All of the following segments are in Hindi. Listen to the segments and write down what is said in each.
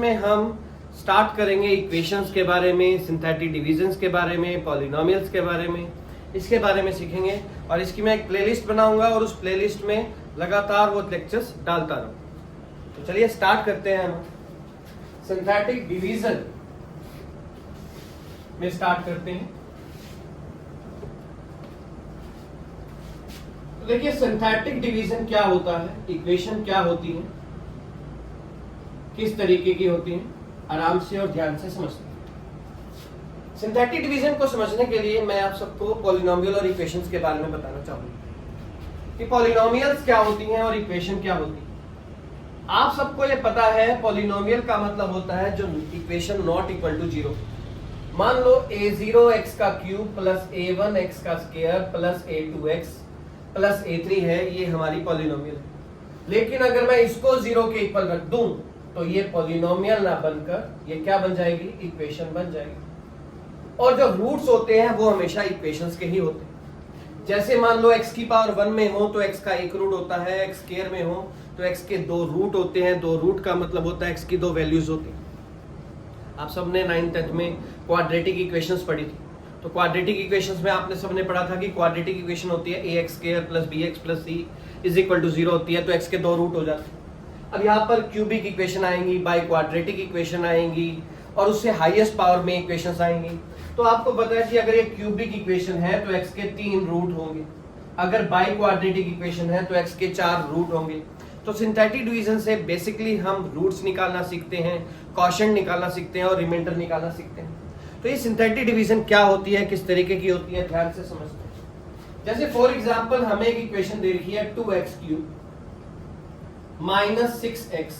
में हम स्टार्ट करेंगे इक्वेशंस के बारे में, सिंथेटिक डिवीजन्स के बारे में, पॉलिनोमियल्स के बारे में, इसके बारे में सीखेंगे। और इसकी मैं एक प्लेलिस्ट बनाऊंगा और उस प्लेलिस्ट में लगातार वो लेक्चर्स डालता रहूं। तो चलिए स्टार्ट करते हैं हम सिंथेटिक डिवीजन में स्टार्ट करते हैं। तो देखिए सिंथेटिक डिवीजन क्या होता है, इक्वेशन क्या होती है, किस तरीके की होती है, आराम से और ध्यान से समझते हैं। सिंथेटिक डिवीजन को समझने के लिए मैं आप सबको पॉलिनोमियल और इक्वेशंस के बारे में बताना चाहूंगा कि पॉलिनोमियल्स क्या होती हैं और इक्वेशन क्या होती है। आप सबको ये पता है पॉलिनोमियल का मतलब होता है जो equation not equal to zero. मान लो a0 x का क्यूब प्लस a1 x का square plus a2 x plus a3 है, ये हमारी पॉलिनोमियल है। लेकिन अगर मैं इसको जीरो के इक्वल रख दूं तो ये पॉलिनोमियल ना बनकर ये क्या बन जाएगी, इक्वेशन बन जाएगी। और जो रूट्स होते हैं वो हमेशा इक्वेशंस के ही होते हैं। जैसे मान लो x की पावर 1 में हो तो x का एक रूट होता है, x स्क्वायर में हो तो x के दो रूट होते हैं। दो रूट का मतलब होता है x की दो वैल्यूज होती हैं। आप सबने 9th में क्वाड्रेटिक इक्वेशंस पढ़ी थी, तो क्वाड्रेटिक इक्वेशंस में आपने सबने पढ़ा था कि क्वाड्रेटिक इक्वेशन होती है ax square plus bx plus c is equal to 0 होती है, तो x के दो रूट हो जाते हैं। अब यहाँ पर क्यूबिक इक्वेशन आएंगी, बाई क्वाड्रेटिक इक्वेशन आएंगी और उससे हाईएस्ट पावर में इक्वेशंस आएंगी। तो आपको पता है कि अगर ये क्यूबिक इक्वेशन है तो x के 3 रूट होंगे, अगर बाई क्वाड्रेटिक इक्वेशन है तो x के 4 रूट होंगे। तो सिंथेटिक डिवीजन से बेसिकली हम रूट्स निकालना सीखते हैं, क्वोशिएंट निकालना सीखते हैं और रिमाइंडर निकालना सीखते हैं। तो ये सिंथेटिक डिवीजन क्या होती है, किस तरीके की होती है, ध्यान से समझते हैं। जैसे फॉर एग्जांपल हमें एक इक्वेशन दे रखी है 2x³ माइनस 6x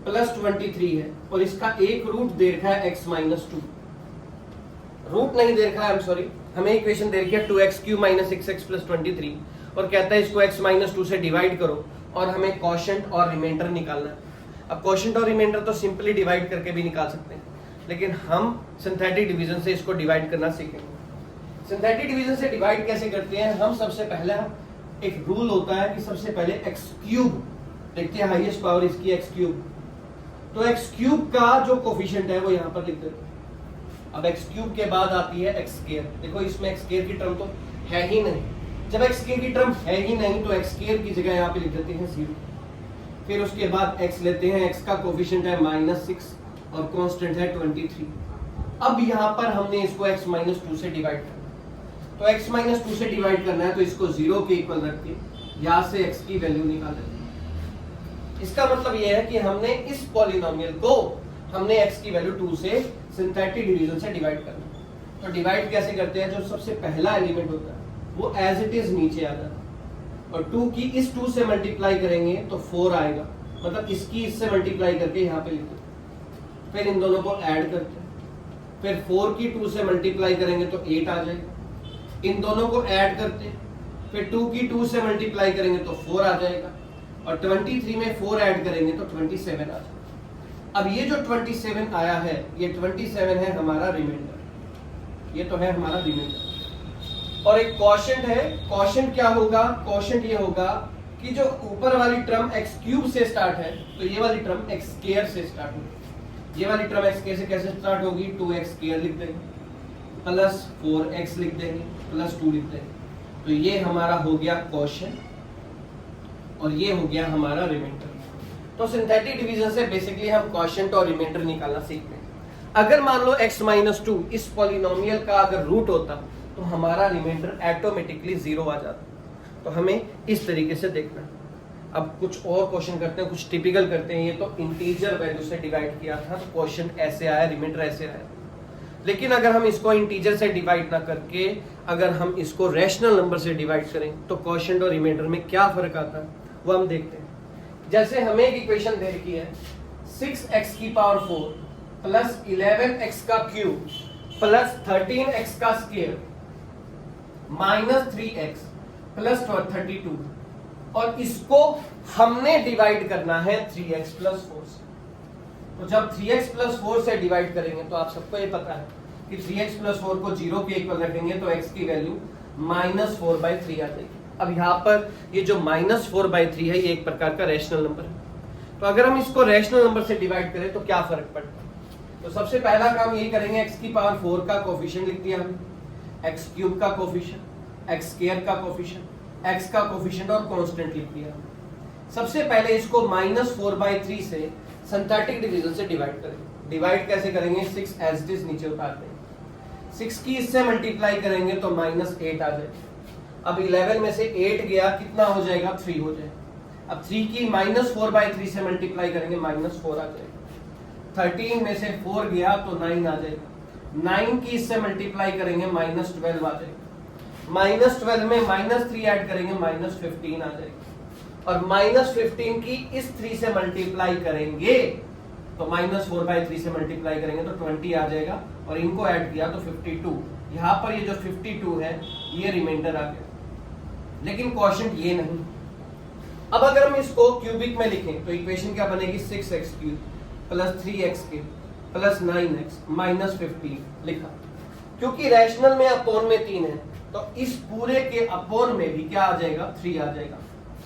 प्लस 23 है और इसका एक रूट दे रखा है x माइनस 2। रूट नहीं दे रखा है, सॉरी, हमें इक्वेशन दे रखी है 2x³ माइनस 6x प्लस 23 और कहता है इसको x माइनस 2 से डिवाइड करो और हमें क्वोशिएंट और रिमाइंडर निकालना है। अब क्वोशिएंट और रिमाइंडर तो सिंपली डिवाइड करके भी निकाल सकते हैं, लेकिन हम सिंथेटिक डिवीजन से इसको डिवाइड करना सीखेंगे। सिंथेटिक डिवीजन से डिवाइड कैसे करते हैं हम, सबसे पहला एक रूल होता है कि सबसे पहले x³ देखते हैं, हाईएस्ट पावर इसकी x³, तो x³ का जो कोफिशिएंट है वो यहाँ पर लिख देते हैं। अब x³ के बाद आती है x²। देखो इसमें x² की टर्म तो है ही नहीं, जब x² की टर्म है ही नहीं तो x² की जगह यहाँ पे लिख देते हैं 0। फिर उसके बाद x लेते हैं, x का कोफिशिएंट है -6 और कांस्टेंट है 23। अब यहाँ पर हमने इसको x माइनस 2 से डिवाइड करना है, तो x माइनस 2 से डिवाइड करना है तो इसको 0 के इक्वल रख के यहाँ से x की वैल्यू निकाल देते हैं। इसका मतलब यह है कि हमने इस पॉलिनोमियल को हमने x की वैल्यू 2 से सिंथेटिक डिवीजन से डिवाइड करना है। तो डिवाइड कैसे करते हैं, जो सबसे पहला एलिमेंट होता है वो एज इट इज नीचे आ जाता है और 2 की इस 2 से मल्टीप्लाई करेंगे तो 4 आएगा, मतलब इसकी इससे मल्टीप्लाई करके यहाँ पे लिखते हैं। फिर इन दोनों को ऐड करते हैं, फिर 4 की 2 से मल्टीप्लाई करेंगे तो 8 आ जाएगा। इन दोनों को ऐड करते हैं, फिर 2 की 2 से मल्टीप्लाई करेंगे तो 4 आ जाएगा और 23 में 4 ऐड करेंगे तो 27 आ जाएगा। अब ये जो 27 आया है ये 27 है हमारा रिमाइंडर, ये तो है हमारा रिमाइंडर। और एक क्वोशिएंट है, क्वोशिएंट क्या होगा, क्वोशिएंट ये होगा कि जो ऊपर वाली टर्म x³ से स्टार्ट है तो ये वाली टर्म x² से स्टार्ट होगी। ये वाली टर्म x² से कैसे स्टार्ट होगी, 2x² लिख देंगे प्लस 4x लिख देंगे प्लस 2 लिख देंगे, तो ये हमारा हो गया क्वोशिएंट और ये हो गया हमारा रिमाइंडर। तो सिंथेटिक डिवीजन से बेसिकली हम क्वोशिएंट और रिमाइंडर निकालना सीखते हैं। अगर मान लो x माइनस 2 इस पॉलिनोमियल का अगर रूट होता तो हमारा रिमाइंडर ऑटोमेटिकली 0 आ जाता। तो हमें इस तरीके से देखना। अब कुछ और क्वेश्चन करते हैं, कुछ टिपिकल करते हैं। ये तो इंटीजर वैल्यू से डिवाइड किया था तो क्वेश्चन ऐसे आया, रिमाइंडर ऐसे आया। लेकिन अगर हम इसको इंटीजर से डिवाइड ना करके अगर हम इसको रैशनल नंबर से डिवाइड करें तो क्वोशिएंट और रिमाइंडर में क्या फर्क आता है वो हम देखते हैं। जैसे हमें एक इक्वेशन दे रखी है 6x⁴ प्लस 11x का क्यूब प्लस 13x का स्क्वायर माइनस 3x प्लस 32 और इसको हमने डिवाइड करना है 3x प्लस 4 से। तो जब 3x प्लस 4 से डिवाइड करेंगे तो आप सबको ये पता है कि 3x प्लस 4 को 0 के इक्वल रखेंगे तो x की वैल्यू -4/3 आ जाएगी। अब यहाँ पर ये जो -4/3 है ये एक प्रकार का रैशनल नंबर है। तो अगर हम इसको रैशनल नंबर से डिवाइड करें तो क्या फर्क पड़ता है? तो सबसे पहला काम ये करेंगे, x की पावर 4 का कोफिशिएंट लिख दिया हमने, x क्यूब का कोफिशिएंट, x स्क्वायर का कोफिशिएंट, x का कोफिशिएंट और कांस्टेंट लिख दिया। सबसे पहले इसको -4/3 से सिंथेटिक डिवीजन से डिवाइड करेंगे। डिवाइड कैसे करेंगे? 6 एज इट इज नीचे उतार देंगे, 6 की इससे मल्टीप्लाई करेंगे तो -8 आ जाएगा। अब 11 में से 8 गया, कितना हो जाएगा? 3 हो जाएगा। अब 3 की -4/3 से मल्टीप्लाई करेंगे, -4 आ जाएगा। 13 में से 4 गया तो 9 आ जाएगा। 9 की इससे मल्टीप्लाई करेंगे, -12 आ जाएगा। -12 में -3 ऐड करेंगे, -15 आ जाएगा। और -15 की इस 3 से मल्टीप्लाई करेंगे तो -4/3 से मल्टीप्लाई करेंगे तो 20 आ जाएगा। और इनको ऐड किया तो 52। यहां पर ये जो 52 है ये रिमाइंडर आ गया, लेकिन क्वोशिएंट ये नहीं। अब अगर हम इसको क्यूबिक में लिखें तो इक्वेशन क्या बनेगी? 6x³ plus 3x³ plus 9x minus 15 लिखा। क्योंकि रैशनल में अपोन में 3 है तो इस पूरे के अपोन में भी क्या आ जाएगा? 3 आ जाएगा।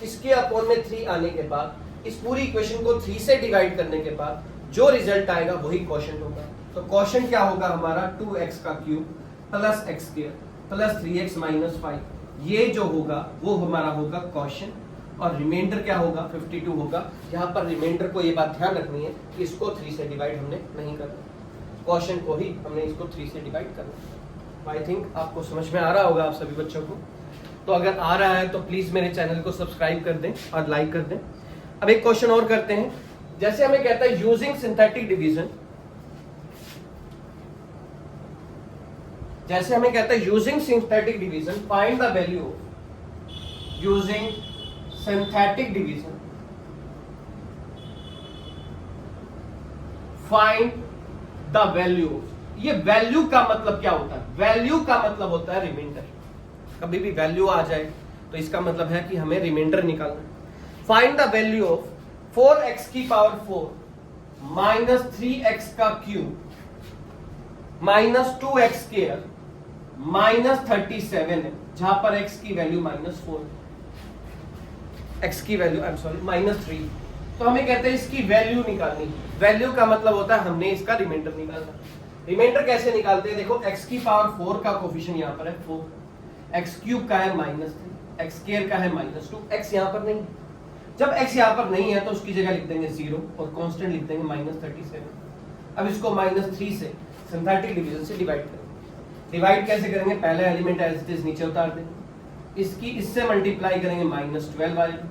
इसके अपोन में 3 आने के बाद इस पूरी इक्वेशन को 3 से डिवाइड करने के बाद जो रिजल्ट आएगा वही क्वोशिएंट होगा। तो क्वोशिएंट क्या होगा हमारा? 2x³ plus x² plus 3x minus 5। ये जो होगा वो हमारा होगा क्वोशिएंट। और रिमाइंडर क्या होगा? 52 होगा। यहाँ पर रिमाइंडर को ये बात ध्यान रखनी है कि इसको 3 से डिवाइड हमने नहीं करना, क्वोशिएंट को ही हमने इसको 3 से डिवाइड करना। आई थिंक आपको समझ में आ रहा होगा आप सभी बच्चों को। तो अगर आ रहा है तो प्लीज मेरे चैनल को सब्सक्राइब कर दें और लाइक कर दें। अब एक क्वेश्चन और करते हैं। जैसे हमें कहता है यूजिंग सिंथेटिक डिवीजन, जैसे हमें कहता है using synthetic division find the value of using synthetic division find the value. ये वैल्यू का मतलब क्या होता है? वैल्यू का मतलब होता है रिमाइंडर। कभी भी वैल्यू आ जाए तो इसका मतलब है कि हमें रिमाइंडर निकालना है। Find the value of 4x की पावर 4 माइनस 3x का cube minus 2x square minus 37 है, जहां पर x की वैल्यू -4, x की वैल्यू -3। तो हमें कहते हैं इसकी वैल्यू निकालनी। वैल्यू का मतलब होता है हमने इसका रिमाइंडर निकालना। रिमाइंडर कैसे निकालते हैं? देखो, x की पावर 4 का कोफिशिएंट यहां पर है 4, x क्यूब का है -3, x स्क्वायर का है -2, x यहां पर नहीं। जब x यहां पर नहीं है तो उसकी जगह लिख देंगे 0 और कांस्टेंट लिख देंगे -37। अब इसको -3 से सिंथेटिक डिवीजन से डिवाइड करेंगे। डिवाइड कैसे करेंगे? पहले एलिमेंट एज इट इज नीचे उतार देंगे, इसकी इससे मल्टीप्लाई करेंगे -12 आएगा,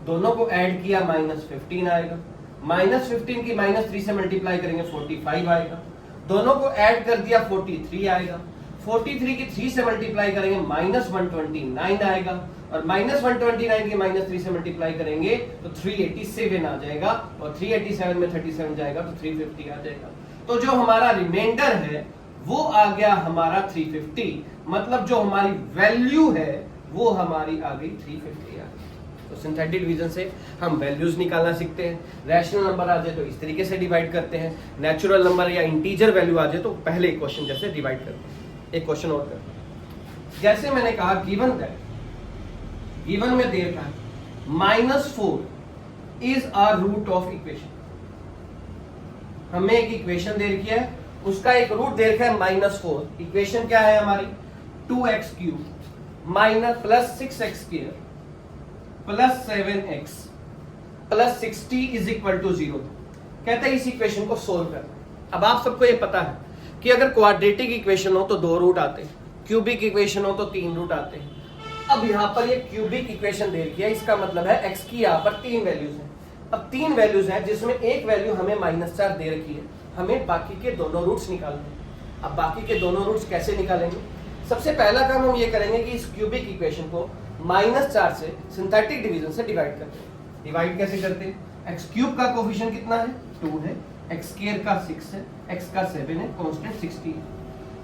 दोनों को ऐड किया -15 आएगा, -15 की -3 से मल्टीप्लाई करेंगे 45 आएगा, दोनों को ऐड कर दिया 43 आएगा, 43 की 3 से मल्टीप्लाई करेंगे -129 आएगा, और -129 की -3 से मल्टीप्लाई करेंगे तो 387 आ जाएगा, और 387 में 37 जाएगा तो 350 आ जाएगा। तो जो हमारा रिमाइंडर है वो आ गया हमारा 350, मतलब जो हमारी वैल्यू है वो हमारी आ गई 350 आ गई। तो सिंथेटिक डिवीजन से हम वैल्यूज निकालना सीखते हैं। रैशनल नंबर आ जाए तो इस तरीके से डिवाइड करते हैं, नेचुरल नंबर या इंटीजर वैल्यू आ जाए तो पहले क्वेश्चन जैसे डिवाइड करते हैं। एक क्वेश्चन और करते हैं। जैसे मैंने कहा गिवन दैट, गिवन में दे रखा है -4 is a root of equation. हमें एक इक्वेशन दे रखी है, उसका एक रूट दे रखा है -4। इक्वेशन क्या है हमारी? 2x³ minus plus 6x² plus 7x plus 60 is equal to 0। कहते हैं इस इक्वेशन को सोल्व करना। अब आप सबको ये पता है कि अगर क्वाड्रेटिक इक्वेशन हो तो 2 रूट आते हैं, क्यूबिक इक्वेशन हो तो 3 रूट आते हैं। अब यहाँ पर ये क्यूबिक इक्वेशन दे रखी है, इसका मतलब है x की यहाँ पर 3 वैल्यूज हैं। अब 3 वैल्यूज हैं जिसमें एक वैल्यू हमें -4 दे रखी है, हमें बाकी के दोनों रूट्स निकालने हैं। अब बाकी के दोनों रूट्स कैसे निकालेंगे? सबसे पहला काम हम ये करेंगे कि इस क्यूबिक इक्वेशन को -4 से सिंथेटिक डिवीजन से डिवाइड करते हैं। डिवाइड कैसे करते हैं? x³ का कोफिशिएंट कितना है? 2 है, x स्क्वायर का 6 है, x का 7 है, कांस्टेंट 60 है।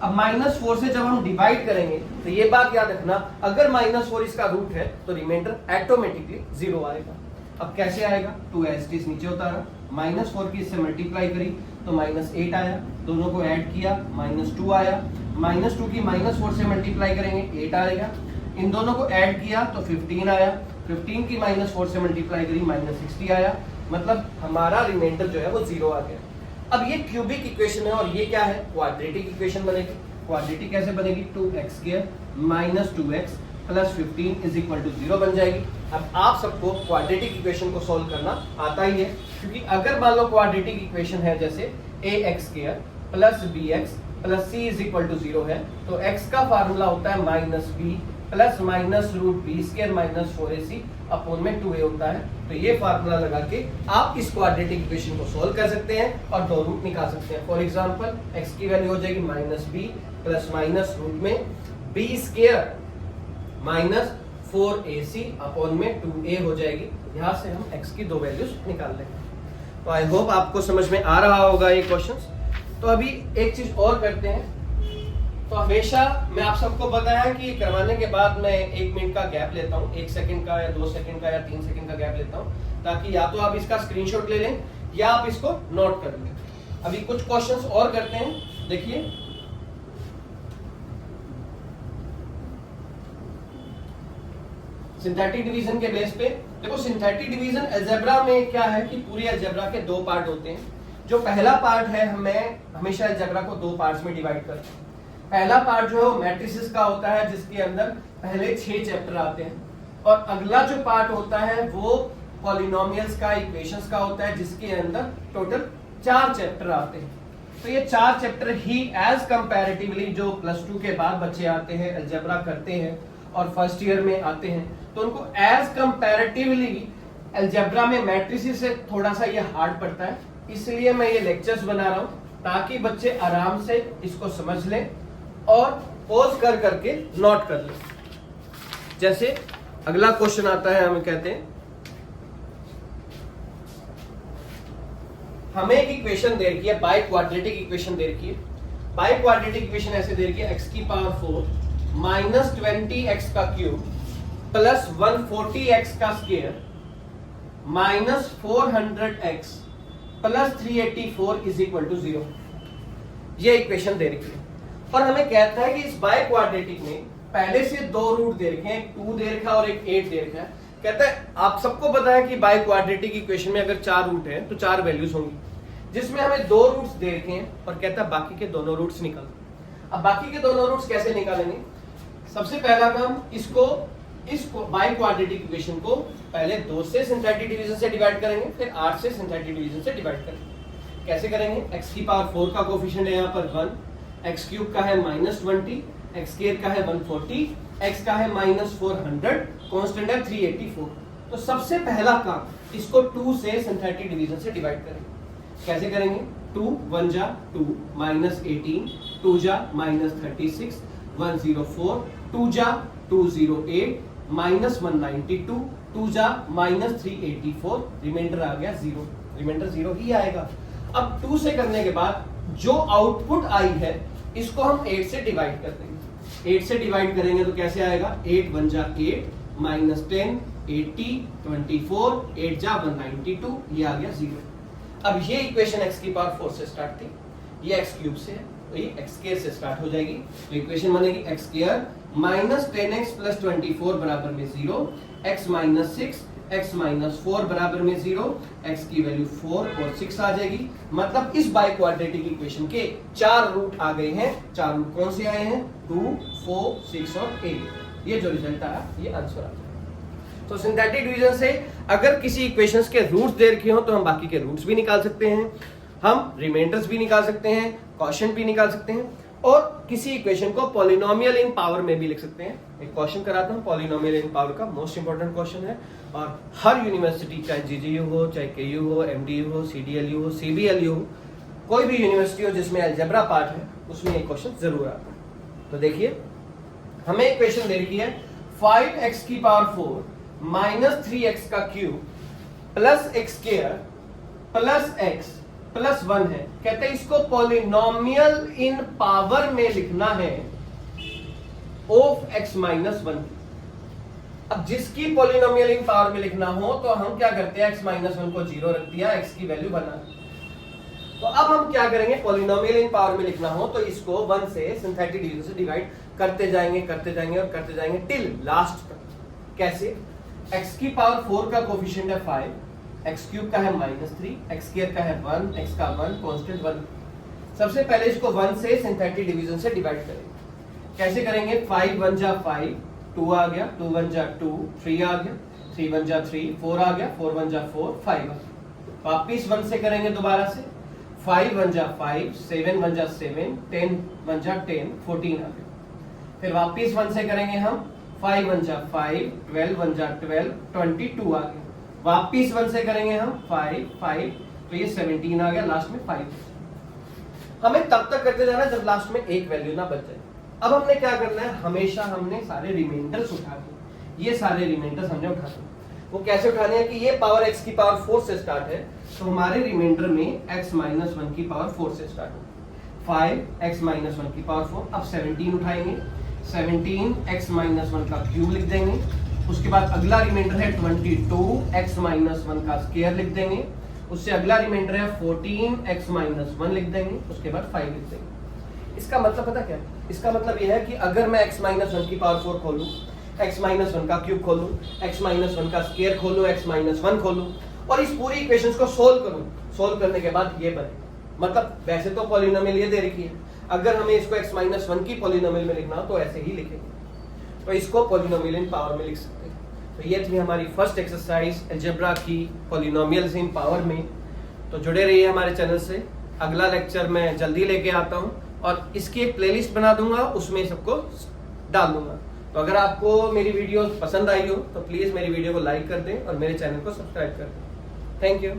अब -4 से जब हम डिवाइड करेंगे तो ये बात याद रखना, अगर -4 इसका रूट है तो रिमाइंडर ऑटोमेटिकली 0 आएगा। अब कैसे आएगा? 2 एज इट इज नीचे उतारा, -4 की इससे मल्टीप्लाई करी तो -8 आया, दोनों को ऐड किया -2 आया, -2 की -4 से मल्टीप्लाई करेंगे 8 आएगा, इन दोनों को ऐड किया तो 15 आया, 15 की -4 से मल्टीप्लाई करी -60 आया, मतलब हमारा रिमाइंडर जो है वो 0 आ गया। अब ये क्यूबिक इक्वेशन है और ये क्या है, क्वाड्रेटिक इक्वेशन बनेगी। क्वाड्रेटिक कैसे बनेगी, 2x² - 2x + 15 = 0 बन जाएगी। अब आप सबको क्वाड्रेटिक इक्वेशन को सॉल्व करना आता ही है, क्योंकि अगर मान लो क्वाड्रेटिक इक्वेशन है जैसे ax² + bx + c = 0 है, तो x का फार्मूला होता है -b + -√b² - 4ac अपॉन में 2a होता है। तो ये फार्मूला लगा के आप इस क्वाड्रेटिक इक्वेशन को सॉल्व कर सकते हैं और दो रूट निकाल सकते हैं। फॉर एग्जांपल x की वैल्यू हो जाएगी -b + रूट में b² - 4ac अपॉन में 2a हो जाएगी। यहाँ से हम x की दो वैल्यूज निकाल लेंगे। तो आई होप आपको समझ में आ रहा होगा ये क्वेश्चंस। तो अभी एक चीज और करते हैं। तो हमेशा मैं आप सबको बताया कि करवाने के बाद मैं 1 मिनट का गैप लेता हूँ, 1 सेकंड का या 2 सेकंड का या 3 सेकंड का गैप लेता हूँ, ताकि या तो आप इसका स्क्रीनशॉट ले लें या आप इसको नोट कर लें। अभी कुछ क्वेश्चंस और करते हैं, देखिए। सिंथेटिक डिवीजन के बेस पे देखो, सिंथेटिक डिवीजन अलजेब्रा में क्या है कि पूरी अलजेब्रा के दो पार्ट होते हैं। जो पहला पार्ट है, हमें हमेशा अलजेब्रा को दो पार्ट्स में डिवाइड करते हैं। पहला पार्ट जो है वो मैट्रिसेस का होता है, जिसके अंदर पहले 6 चैप्टर आते हैं, और अगला जो पार्ट होता है वो पॉलिनोमियल्स का, इक्वेशंस का होता है, जिसके अंदर टोटल 4 चैप्टर आते हैं। तो ये 4 चैप्टर ही एज कंपैरेटिवली जो +2 के बाद बच्चे आते हैं, अलजेब्रा करते हैं और फर्स्ट ईयर में आते हैं, तो उनको एज कंपैरेटिवली अलजेब्रा में मैट्रिसेस से थोड़ा सा ये हार्ड पड़ता है। इसलिए मैं ये लेक्चर्स बना रहा हूं ताकि बच्चे आराम से इसको समझ लें और पॉज कर करके नोट कर लें। जैसे अगला क्वेश्चन आता है, हमें कहते हैं हमें एक इक्वेशन दे रखी है, बाय क्वाड्रेटिक इक्वेशन दे रखी है। बाय क्वाड्रेटिक इक्वेशन ऐसे दे रखी है, x⁴ - 20x का क्यूब + 140x का स्क्वायर - 400x + 384 = 0। ये इक्वेशन दे रखी है और हमें कहता है कि इस बाय क्वाड्रेटिक में पहले से दो रूट दे रखे हैं, एक 2 दे रखा है और एक 8 दे रखा है। कहता है आप सबको पता है कि बाय क्वाड्रेटिक इक्वेशन में अगर 4 रूट हैं तो 4 वैल्यूज होंगी, जिसमें हमें 2 रूट्स दे रखे हैं और कहता है बाकी के दोनों रूट्स निकाल। अब बाकी के दोनों रूट्स कैसे निकालेंगे? सबसे पहला काम, इस बाय क्वाड्रेटिक इक्वेशन को पहले 2 से सिंथेटिक डिवीजन से डिवाइड करेंगे, फिर 8 से सिंथेटिक डिवीजन से डिवाइड करेंगे। कैसे करेंगे? x⁴ का कोफिशिएंट है यहाँ पर 1, x³ का है -20, x² का है 140, x का है -400, कांस्टेंट है 384। तो सबसे पहला काम, इसको 2 से सिंथेटिक डिवीजन से डिवाइड करेंगे। कैसे करेंगे? 2 1 जा 2 -18, 2 जा -36, 104, 2 जा 208, -192, 2 जा -384, रिमाइंडर आ गया 0। रिमाइंडर 0 ही आएगा। अब 2 से करने के बाद जो आउटपुट आई है इसको हम 8 से डिवाइड कर देंगे। 8 से डिवाइड करेंगे तो कैसे आएगा? 8 1 जा 8, -10, 80, 24, 8 जा 192, ये आ गया 0। अब ये इक्वेशन x⁴ से स्टार्ट थी, ये x³ से है, तो ये x² से स्टार्ट हो जाएगी। तो इक्वेशन बनेगी x² -10x + 24 बराबर में 0, x - 6, x - 4 बराबर में 0, x की वैल्यू 4 और 6 आ जाएगी। मतलब इस बाय क्वाड्रेटिक इक्वेशन के 4 रूट आ गए हैं। 4 रूट कौन से आए हैं? 2, 4, 6 और 8। ये जो रिजल्ट आया, ये आंसर आ जाएगा। तो सिंथेटिक डिवीजन से अगर किसी इक्वेशंस के रूट्स दे रखे हो तो हम बाकी के रूट्स भी निकाल सकते हैं, हम रिमाइंडर्स भी निकाल सकते हैं, क्वोशिएंट भी निकाल सकते हैं, और किसी इक्वेशन को पॉलिनोमियल इन पावर में भी लिख सकते हैं। एक क्वेश्चन कराता हूं पॉलिनोमियल इन पावर का, मोस्ट इंपॉर्टेंट क्वेश्चन है और हर यूनिवर्सिटी, चाहे जीजीयू हो, चाहे केयू हो, एमडीयू हो, सीडीएलयू हो, सीबीएलयू हो, कोई भी यूनिवर्सिटी हो जिसमें अलजेब्रा पार्ट है, उसमें एक क्वेश्चन जरूर आता है। तो देखिए, हमें इक्वेशन दे रखी है 5x⁴ - 3x का क्यूब + x² + x + 1 है। कहते हैं इसको पॉलिनोमियल इन पावर में लिखना है ऑफ x - 1। अब जिसकी पॉलिनोमियल इन पावर में लिखना हो तो हम क्या करते हैं? x - 1 को 0 रख दिया, x की वैल्यू बना। तो अब हम क्या करेंगे? पॉलिनोमियल इन पावर में लिखना हो तो इसको 1 से सिंथेटिक डिवीजन से डिवाइड करते जाएंगे और करते जाएंगे टिल लास्ट तक। कैसे? x की पावर 4 का कोफिशिएंट है 5, x क्यूब का है -3, x स्क्वायर का है 1, x का 1 कांस्टेंट 1। सबसे पहले इसको 1 से सिंथेटिक डिवीजन से डिवाइड करेंगे। कैसे करेंगे? 5 1 जा 5, 2 आ गया, 2 1 जा 2, 3 आ गया, 3 1 जा 3, 4 आ गया, 4 1 जा 4, 5 आ गया। वापिस 1 से करेंगे दोबारा से, 5 1 जा 5, 7 1 जा 7, 10 1 जा 10, 14 आ गया। फिर वापिस 1 से करेंगे हम, 5 1 जा 5, 12 1 जा 12, 22 आ गया। वापिस 1 से करेंगे हम 5 5, तो ये 17 आ गया, लास्ट में 5। हमें तब तक करते जाना जब लास्ट में एक वैल्यू ना बच जाए। अब हमने क्या करना है, हमेशा हमने सारे रिमाइंडर्स उठाने, ये सारे रिमाइंडर्स हमने उठाने। वो कैसे उठाने हैं कि ये पावर x की पावर 4 से स्टार्ट है, तो हमारे रिमाइंडर में x माइनस 1 की पावर 4 से स्टार्ट हो। 5x माइनस 1 की पावर 4, अब 17 उठाएंगे, 17x माइनस 1 का क्यूब लिख देंगे। उसके बाद अगला रिमाइंडर है 22x माइनस 1 का स्क्वायर लिख देंगे। उससे अगला रिमाइंडर है 14x माइनस 1 लिख देंगे। उसके बाद 5 लिख देंगे। इसका मतलब पता क्या? इसका मतलब यह है कि अगर मैं x माइनस 1 की पावर 4 खोलूं, x माइनस 1 का क्यूब खोलूं, x माइनस 1 का स्क्वायर खोलूं, x माइनस 1 खोलूं और इस पूरी इक्वेशंस को सोल्व करूं, सोल्व करने के बाद ये बने, मतलब वैसे तो पॉलिनोमियल ये दे रखी है, अगर हमें इसको x माइनस 1 की पॉलिनोमियल में लिखना हो तो ऐसे ही लिखेंगे, तो इसको पॉलिनोमियल इन पावर में लिख सकते हैं। तो ये थी हमारी फर्स्ट एक्सरसाइज अलजेब्रा की पॉलिनोमियल्स इन पावर में। तो जुड़े रहिए हमारे चैनल से, अगला लेक्चर मैं जल्दी लेके आता हूँ और इसकी एक प्लेलिस्ट बना दूंगा, उसमें सबको डाल दूंगा। तो अगर आपको मेरी वीडियो पसंद आई हो तो प्लीज़ मेरी वीडियो को लाइक कर दें और मेरे चैनल को सब्सक्राइब कर दें। Thank you.